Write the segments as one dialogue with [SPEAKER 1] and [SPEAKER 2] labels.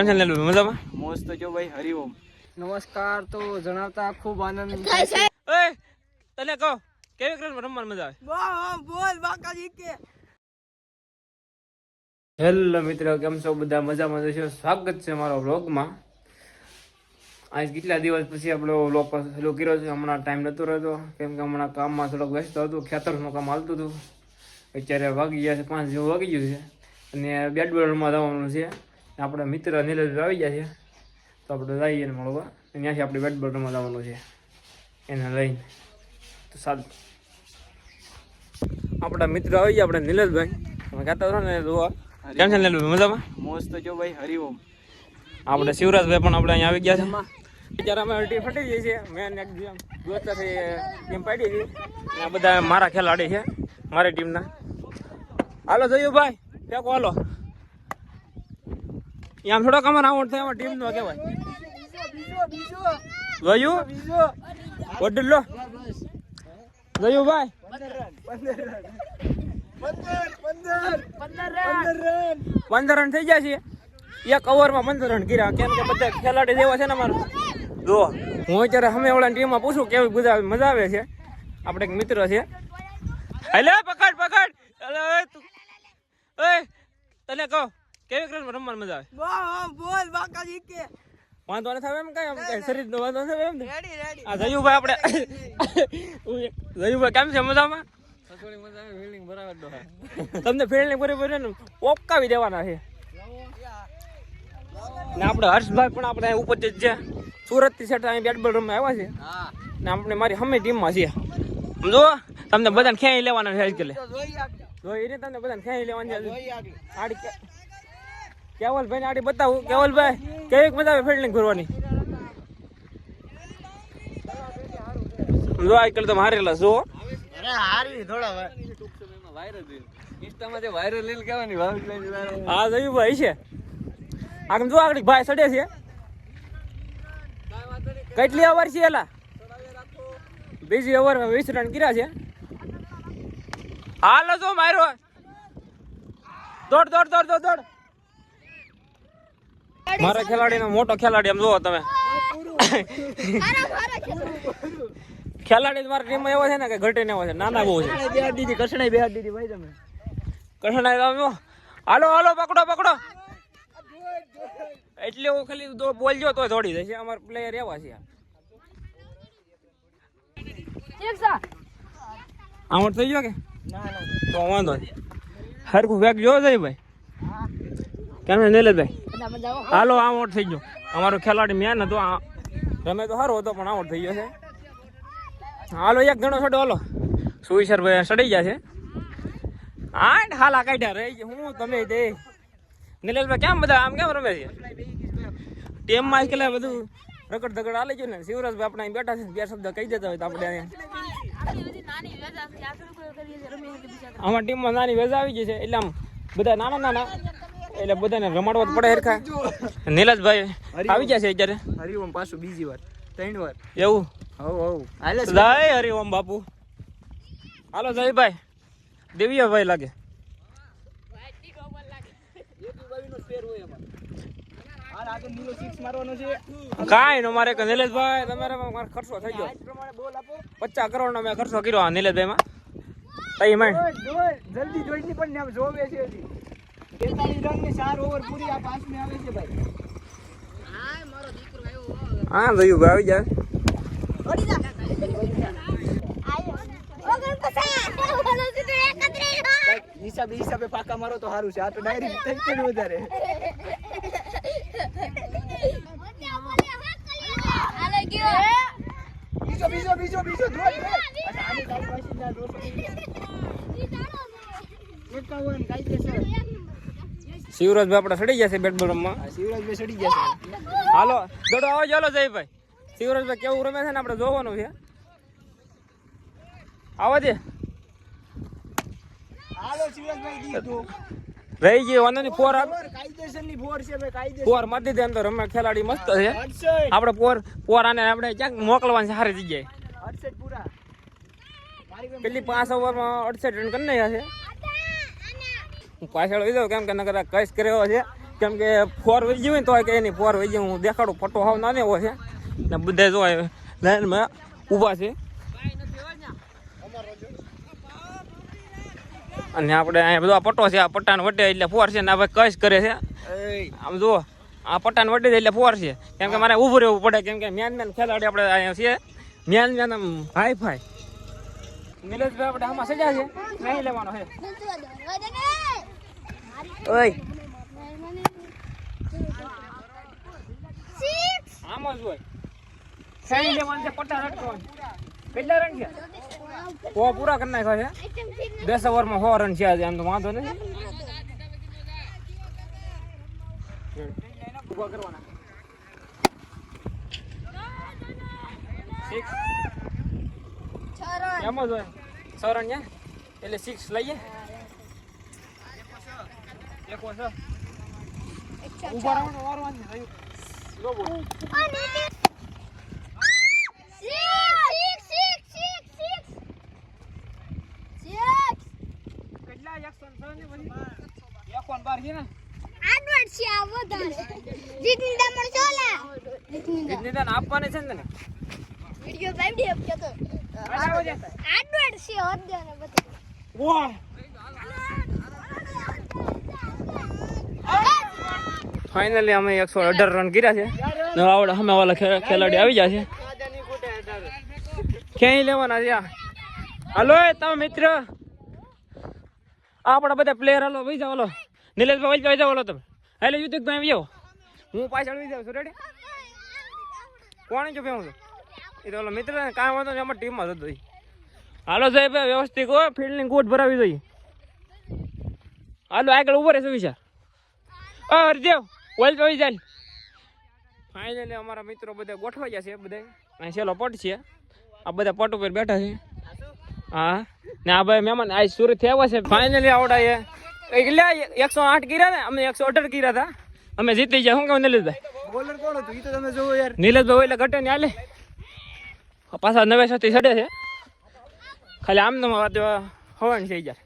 [SPEAKER 1] મજામાં
[SPEAKER 2] મોસ્ત જો ભાઈ હરિઓમ
[SPEAKER 3] નમસ્કાર. તો જણાવતા ખૂબ આનંદ
[SPEAKER 1] ઓય તને કહો કેવી ક્રિકેટ રમવાની મજા આવે
[SPEAKER 3] બોલ બાકાજી કે.
[SPEAKER 1] હેલો મિત્રો, કેમ છો બધા? મજામાં જશો? સ્વાગત છે મારા વ્લોગમાં. આજ કેટલા દિવસ પછી આપણો વ્લોગ ચાલુ કર્યો છે. હમણાં ટાઈમ નહોતો રહેતો કેમ કે હમણાં કામમાં થોડોક વ્યસ્ત હતું. ખેતરનું કામ હાલતું હતું. અત્યારે વાગી ગયા છે 5 જેવું વાગી ગયું છે અને બેડમિન્ટનમાં જવાનું છે. આપણા મિત્ર નીરજ આવી ગયા છે તો આપણે જઈએ ને મળવા. ત્યાંથી આપણે બેડમિન્ટનમાં જવાનું છે એને લઈને. તો સારું, આપણા મિત્ર આવી ગયા આપણે નીરજભાઈ. તમે કહેતા હતા ને જોવા કેમ છે નીરજભાઈ? મજામાં
[SPEAKER 2] મોસ્ત જો ભાઈ હરિઓમ.
[SPEAKER 1] આપણે શિવરાજભાઈ પણ આપણે અહીંયા આવી ગયા છે. અત્યારે અમે ટીમ ફટી ગઈ છે. મેં એક દોસ્તાથી ટીમ પાડી હતી. આ બધા મારા ખેલાડી છે મારી ટીમના. હાલો જોયું ભાઈ, ફેંકો હાલો. આમ થોડોક અમારે આઉટ થાય, ટીમ નો કહેવાય. જોયું ઓર્ડર લો. જોયું ભાઈ 15 રન થઈ ગયા છે. એક ઓવરમાં 15 રન કર્યા. કેમ કે બધા ખેલાડી જેવા છે ને અમારું. જો હું અત્યારે અમે ઓલા ટીમમાં પૂછું કેવી મજા આવે છે. આપણે એક મિત્ર છે. હેલે પકડ પકડ. તને કહો કેવી ક્રિકેટ રમવાની મજા આવે?
[SPEAKER 3] બોલ બાકાજી કે.
[SPEAKER 1] વાંધો નથી આવે એમ કઈ શરીર નો વાંધો નથી એમ ને? આ જયુભાઈ આપણે જયુભાઈ કેમ છે? મજામાં? તમને ફિલ્ડિંગ બરાબર ને ઓપકાવી દેવાના છે. ને આપણે હર્ષભાઈ પણ આપણે ઉપસ્થિત છે. સુરત થી સેટ અહીં બેટ બોલ રમવા આવ્યા છે ને આપણે મારી હમે ટીમમાં છે. સમજો તમને બધાને ખેંચી લેવાના છે આજકાલ. જોઈ ને તમને બધાને ખેંચી લેવાની છે. આડી કેવલભાઈ ને આડી બતાવું. કેવલભાઈ કેવી મજા આવે ફિલ્ડિંગ કરવાની? જો આજકાલ તો મારેલા જો.
[SPEAKER 2] અરે હારી થોડા વાયરલ ઇન્સ્ટામાં જે વાયરલ લીલ કહેવાની
[SPEAKER 1] હા જોયું ભાઈ છે. આમ જો આગળ ભાઈ સડે છે. કેટલી ઓવર છે એલા? બીજી ઓવરમાં 20 રન કર્યા છે. હાલો જો મારો દોડ દોડ દોડ દોડ દોડ. મારા ખેલાડીનો મોટો ખેલાડી આમ જોવો તમે. ખેલાડી મારા ટીમમાં એવો છે ને કે ઘટે ને એવો છે. નાના બહુ છે.
[SPEAKER 3] બેહાડ દીધી કસણાઈ બેહાડ દીધી ભાઈ તમે.
[SPEAKER 1] કૃષ્ણ હાલો હાલો પકડો પકડો. એટલે હું ખાલી બોલજો તો દોડી જશે. અમારા પ્લેયર એવા છે. આઉટ થઈ ગયો કે તો વાંધો નહીં. હરખું બેગ જો જાય ભાઈ. કેમ છે નીલજભાઈ? હાલો આઉટ થઈ ગયો. અમારો ખેલાડી મેન હતો. રમે તો સારો હતો પણ આઉટ થઈ ગયો છે. હાલો એક જણો છોડો. હાલો સુઈસર ભાઈ સડી ગયા છે. હા હાલા કાઢ્યા રહી છે. હું તમે દે નીલેશભાઈ કેમ બધા આમ કેમ રમે છે? ટીમમાં આજકાલ બધું રગડ ધગડ હાલે છે ને. શિવરાજભાઈ આપણે અહીં બેઠા છે. બે શબ્દ કહી દેતા હોય તો આપણે અમારી ટીમમાં નાની વેજ આવી ગઈ છે. એટલે આમ બધા નાના નાના એટલે બધાને રમાડવા જ પડે હરખા. નીલેશભાઈ આવી ગયા છે અત્યારે.
[SPEAKER 2] હરિઓમ પાછું બીજી વાર 3 વાર
[SPEAKER 1] એવું
[SPEAKER 2] હાલે
[SPEAKER 1] જય હરિઓમ બાપુ. હાલો જયભાઈ દેવીયાભાઈ લાગે. કાંઈ નો મારે નીલેશભાઈ તમારે મારો ખર્ચો થઈ ગયો 50 કરોડ નો મેં ખર્ચો કર્યો આ નીલેશભાઈ માં. તઈ માં
[SPEAKER 3] જલ્દી જોઈની પણ ને જોવે છે હજી 43 રન ની 4 ઓવર પૂરી આ પાસ મે આવે છે ભાઈ. હા મારો દીકરો આવ્યો.
[SPEAKER 1] હા જયું ભાઈ આવી જાય.
[SPEAKER 3] હિસાબે પાકા મારો તો સારું છે. આ તો ડાયરેક્ટ થઈ ગયું વધારે. બીજો
[SPEAKER 1] શિવરાજભાઈ આપણે સડી ગયા છે બેટ બોલ રમવા.
[SPEAKER 3] શિવરાજભાઈ સડી ગયા છે.
[SPEAKER 1] હાલો દોડો આવો ચાલો જયભાઈ. શિવરાજભાઈ કેવું રમે છે ને આપણે જોવાનું છે. આવા દે.
[SPEAKER 3] હાલો શિવરાજભાઈ દીધું
[SPEAKER 1] રહી ગઈ વાંધો ફોર
[SPEAKER 3] કાયદેસરની ફોર છે ભાઈ. કાયદેસર
[SPEAKER 1] ફોર મારી દીધી. અંદર રમે ખેલાડી મસ્ત છે. આપણે ફોર આને આપણે ક્યાંક મોકલવાની સારી જગ્યાએ.
[SPEAKER 3] 68 પૂરા.
[SPEAKER 1] પેલી 5 ઓવરમાં 68 રન કરી નાખ્યા છે. હું પાછળ આવી જાઉં કેમ કે નકર કઈશ કર્યો છે કેમ કે ફોર વહી ગયું હોય ને તો કે એની ફોર વહી ગયું હું દેખાડું ફોટો હાવ નાને એવો છે ને બધા જો લાઈનમાં ઊભા છે અને આપણે અહીંયા બધો પટ્ટો છે આ પટ્ટાને વટે એટલે ફોર છે ને આ ભાઈ કશ કરે છે આમ જુઓ આ પટ્ટાને વટે એટલે ફોર છે કેમ કે મારે ઊભું રહેવું પડે કેમ કે મેન ખેલાડી આપણે અહીંયા છે મેન આમ હાઈ ફાઈ નિલેશભાઈ આપણે આમાં સજા છે નહીં લેવાનો છે ઓય આમાં જ હોય સાઈ લેવાનું છે પટ્ટા રટવાનું કેટલા રન છે પૂરા કરી નાખ્યા છે 10 ઓવરમાં 100 રન છે આજે એમ તો વાંધો નથી ઉભા કરવાના 6 એમ જ હોય 6 રન છે એટલે 6 લઈએ એક વાર ઉભા રહેવાનું વારવાનું છે લો બોલ આપવાની છે ને ફાઇનલી અમે 118 રન કર્યા છે ને આવડે અમે વાળા ખેલાડી આવી ગયા છે ક્યાંય લેવાના છે હાલો તમે મિત્ર આપણા બધા પ્લેયર હાલો વહી જાવ હાલો નિલેશભાઈ વહી જાવ હાલો તમે હાલે યુધિકભાઈ આવી જાવ હું પાછળ વહી જાઉં છું રેડી કોણ જો ભેવું છું એ તો ઓલો મિત્ર કામ હતો ને અમારી ટીમમાં જ હતો હાલો સાહેબ વ્યવસ્થિત હો ફિલ્ડની ગોટ ભરાવી જોઈએ હાલો આગળ ઉભો રહેશે વિચાર હરદેવ ઓલ તો જાય ફાઇનલી અમારા મિત્રો બધા ગોઠવાઈ ગયા છે બધા અહીં છેલ્લો પટ છે આ બધા પટ ઉપર બેઠા છે હા ને આ ભાઈ મહેમાન આ સુરત થી આવ્યા છે ફાઇનલી આવડા એ 108 કર્યા ને અમે 118 કર્યા હતા અમે જીતી ગયા શું કહું નિલેશભાઈ
[SPEAKER 3] બોલર કોણ હતું ઈ તો તમે જોવો યાર
[SPEAKER 1] નિલેશભાઈ એટલે ઘટે ને હાલે પાછા નવે સાથે ચડે છે ખાલી આમ વાત હવન છે યાર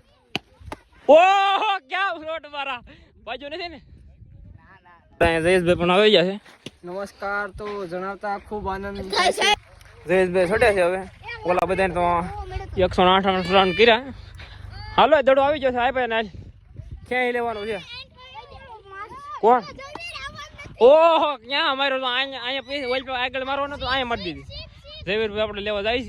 [SPEAKER 1] ઓહો ક્યાં શોટ મારા બાજુ નથી ને જયેશભાઈ પણ આવી ગયા છે
[SPEAKER 3] નમસ્કાર તો જણાવતા ખૂબ આનંદ
[SPEAKER 1] જયેશભાઈ છોટે છે હવે ઓલા બધાને તો 108 રન કર્યા હાલો દડો આવી જશે આ ભાઈ ને ક્યાંય લેવાનું છે કોણ ઓહો ક્યાં અમારો તો અહીંયા આગળ મારવાનો તો અહીંયા મારી દીધી જયવીરભાઈ આપણે લેવા જાય છે